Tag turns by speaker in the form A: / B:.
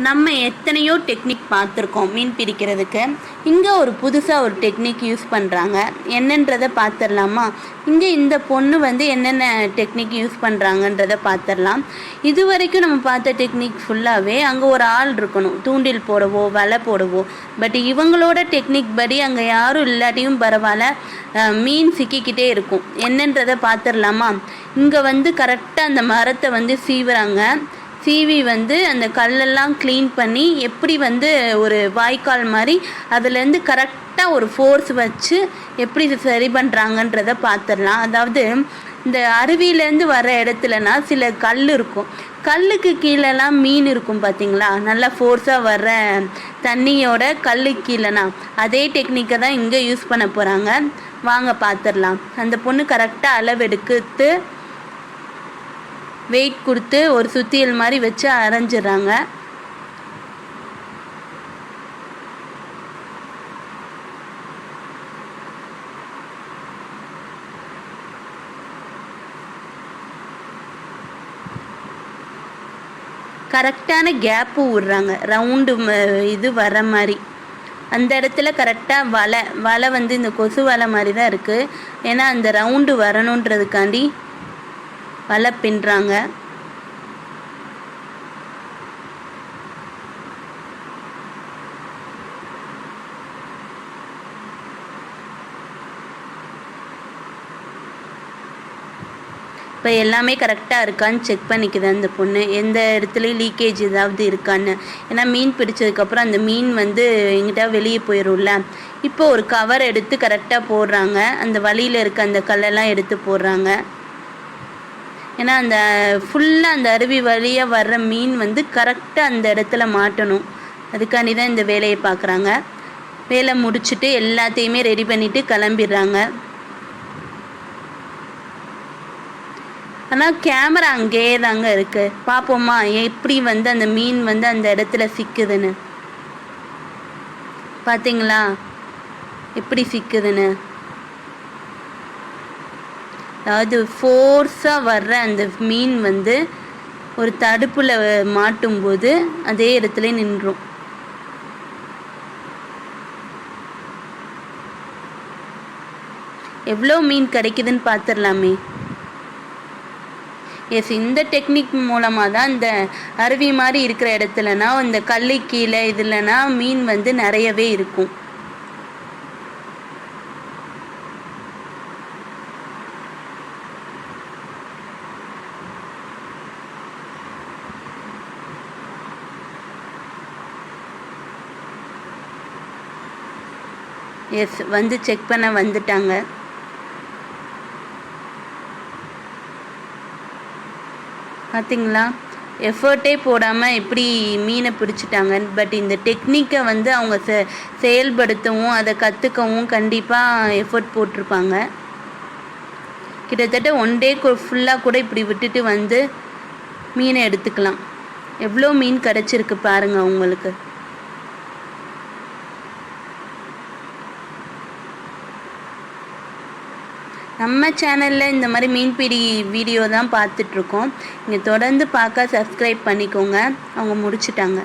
A: நம்ம எத்தனையோ டெக்னிக் பார்த்துருக்கோம் மீன் பிடிக்கிறதுக்கு. இங்கே ஒரு புதுசாக ஒரு டெக்னிக் யூஸ் பண்ணுறாங்க. என்னன்றதை பார்த்துடலாமா? இங்கே இந்த பொண்ணு வந்து என்னென்ன டெக்னிக் யூஸ் பண்ணுறாங்கன்றதை பார்த்துடலாம். இது வரைக்கும் நம்ம பார்த்த டெக்னிக் ஃபுல்லாகவே அங்கே ஒரு ஆள் இருக்கணும், தூண்டில் போடவோ வலை போடவோ. பட் இவங்களோட டெக்னிக் படி அங்கே யாரும் இல்லாட்டியும் பரவாயில்ல, மீன் சிக்கிக்கிட்டே இருக்கும். என்னன்றதை பார்த்துடலாமா? இங்கே வந்து கரெக்டாக அந்த மரத்தை வந்து சீவுறாங்க. சீவி வந்து அந்த கல்லெல்லாம் க்ளீன் பண்ணி எப்படி வந்து ஒரு வாய்க்கால் மாதிரி அதுலேருந்து கரெக்டாக ஒரு ஃபோர்ஸ் வச்சு எப்படி சரி பண்ணுறாங்கன்றதை பார்த்துடலாம். அதாவது இந்த அருவியிலேருந்து வர இடத்துலனா சில கல் இருக்கும், கல்லுக்கு கீழெல்லாம் மீன் இருக்கும் பார்த்தீங்களா? நல்லா ஃபோர்ஸாக வர்ற தண்ணியோட கல்லுக்கு கீழேனா அதே டெக்னிக்கை தான் இங்கே யூஸ் பண்ண போகிறாங்க. வாங்க பார்த்துடலாம். அந்த பொண்ணு கரெக்டாக அளவெடுத்து வெயிட் கொடுத்து ஒரு சுத்தியல் மாதிரி வச்சு அரைஞ்சிடுறாங்க. கரெக்டான கேப்பு விடுறாங்க, ரவுண்டு இது வர மாதிரி. அந்த இடத்துல கரெக்டாக வலை வந்து இந்த கொசு வலை மாதிரி தான் இருக்குது. ஏன்னா அந்த ரவுண்டு வரணுன்றதுக்காண்டி வலை பின்னுறாங்க. இப்போ எல்லாமே கரெக்டாக இருக்கான்னு செக் பண்ணிக்குது அந்த பொண்ணு, எந்த இடத்துலையும் லீக்கேஜ் ஏதாவது இருக்கான்னு. ஏன்னா மீன் பிடிச்சதுக்கப்புறம் அந்த மீன் வந்து எங்கிட்ட வெளியே போயிடும்ல. இப்போ ஒரு கவர் எடுத்து கரெக்டாக போடுறாங்க, அந்த வழியில் இருக்க அந்த கல்லெல்லாம் எடுத்து போடுறாங்க. ஏன்னா அந்த ஃபுல்லாக அந்த அருவி வழியாக வர்ற மீன் வந்து கரெக்டாக அந்த இடத்துல மாட்டணும். அதுக்காண்டி தான் இந்த வேலையை பார்க்குறாங்க. வேலை முடிச்சுட்டு எல்லாத்தையுமே ரெடி பண்ணிவிட்டு கிளம்பிடுறாங்க. ஆனால் கேமரா அங்கேயே தாங்க இருக்குது. பார்ப்போமா எப்படி வந்து அந்த மீன் வந்து அந்த இடத்துல சிக்குதுன்னு. பார்த்தீங்களா எப்படி சிக்குதுன்னு? அதாவது ஃபோர்ஸாக வர்ற அந்த மீன் வந்து ஒரு தடுப்பில் மாட்டும்போது அதே இடத்துல நின்றும். எவ்வளோ மீன் கிடைக்குதுன்னு பார்த்துடலாமே. எஸ், இந்த டெக்னிக் மூலமாக தான் இந்த அருவி மாதிரி இருக்கிற இடத்துலனா இந்த கல்லு கீழே இதுலனா மீன் வந்து நிறையவே இருக்கும். எஸ், வந்து செக் பண்ண வந்துட்டாங்க. பார்த்தீங்களா, எஃபர்ட்டே போடாமல் எப்படி மீனை பிடிச்சிட்டாங்க. பட் இந்த டெக்னிக்கை வந்து அவங்க செயல்படுத்தவும் அதை கற்றுக்கவும் கண்டிப்பாக எஃபர்ட் போட்டிருப்பாங்க. கிட்டத்தட்ட 1 டே ஃபுல்லாக கூட இப்படி விட்டுட்டு வந்து மீனை எடுத்துக்கலாம். எவ்வளோ மீன் கிடச்சிருக்கு பாருங்கள் உங்களுக்கு. நம்ம சேனலில் இந்த மாதிரி மீன்பிடி வீடியோ தான் பார்த்துட்ருக்கோம். நீங்கள் தொடர்ந்து பார்க்க சப்ஸ்கிரைப் பண்ணிக்கோங்க. அவங்க முடிச்சிட்டாங்க.